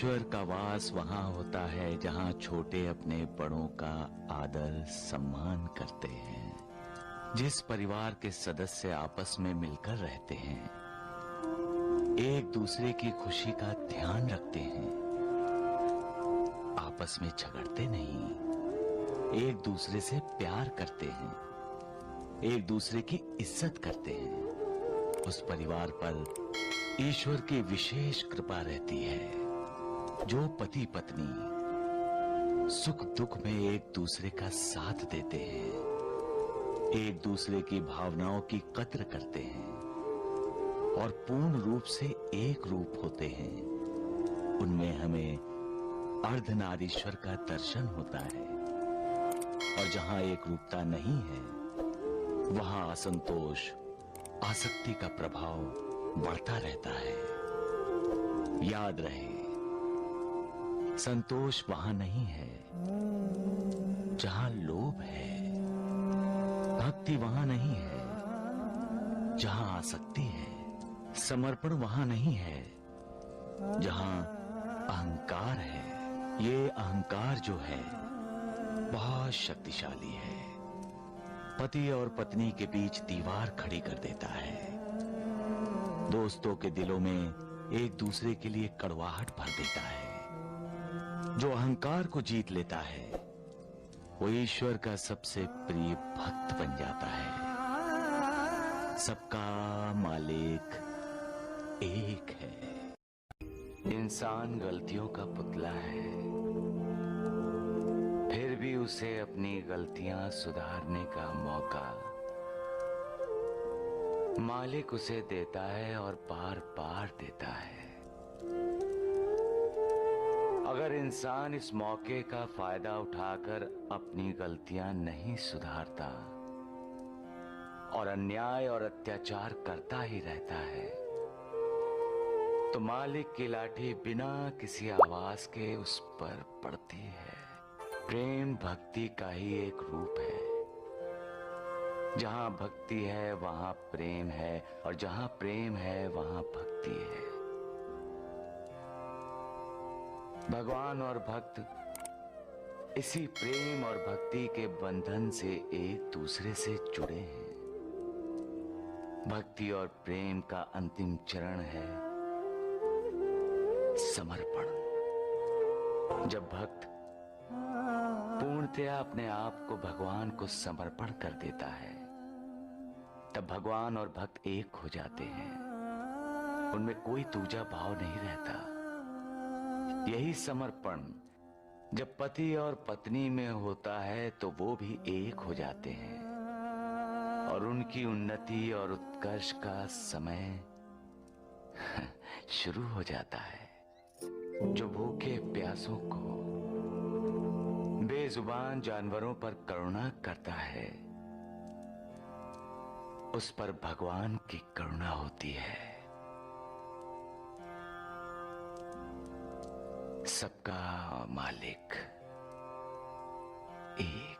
ईश्वर का वास वहां होता है जहां छोटे अपने बड़ों का आदर सम्मान करते हैं। जिस परिवार के सदस्य आपस में मिलकर रहते हैं, एक दूसरे की खुशी का ध्यान रखते हैं, आपस में झगड़ते नहीं, एक दूसरे से प्यार करते हैं, एक दूसरे की इज्जत करते हैं, उस परिवार पर ईश्वर की विशेष कृपा रहती है। जो पति पत्नी सुख दुख में एक दूसरे का साथ देते हैं, एक दूसरे की भावनाओं की कद्र करते हैं और पूर्ण रूप से एक रूप होते हैं, उनमें हमें अर्धनारीश्वर का दर्शन होता है। और जहां एक रूपता नहीं है, वहां असंतोष, आसक्ति का प्रभाव बढ़ता रहता है। याद रहे, संतोष वहां नहीं है जहां लोभ है, भक्ति वहां नहीं है जहां आसक्ति है, समर्पण वहां नहीं है जहां अहंकार है। ये अहंकार जो है बहुत शक्तिशाली है, पति और पत्नी के बीच दीवार खड़ी कर देता है, दोस्तों के दिलों में एक दूसरे के लिए कड़वाहट भर देता है। जो अहंकार को जीत लेता है, वो ईश्वर का सबसे प्रिय भक्त बन जाता है। सबका मालिक एक है। इंसान गलतियों का पुतला है, फिर भी उसे अपनी गलतियां सुधारने का मौका मालिक उसे देता है और बार बार देता है। अगर इंसान इस मौके का फायदा उठाकर अपनी गलतियां नहीं सुधारता और अन्याय और अत्याचार करता ही रहता है, तो मालिक की लाठी बिना किसी आवाज के उस पर पड़ती है। प्रेम भक्ति का ही एक रूप है। जहां भक्ति है वहां प्रेम है, और जहां प्रेम है वहां भक्ति है। भगवान और भक्त इसी प्रेम और भक्ति के बंधन से एक दूसरे से जुड़े हैं। भक्ति और प्रेम का अंतिम चरण है समर्पण। जब भक्त पूर्णतया अपने आप को भगवान को समर्पण कर देता है, तब भगवान और भक्त एक हो जाते हैं। उनमें कोई दूजा भाव नहीं रहता। यही समर्पण जब पति और पत्नी में होता है, तो वो भी एक हो जाते हैं और उनकी उन्नति और उत्कर्ष का समय शुरू हो जाता है। जो भूखे प्यासों को, बेजुबान जानवरों पर करुणा करता है, उस पर भगवान की करुणा होती है। सबका मालिक एक।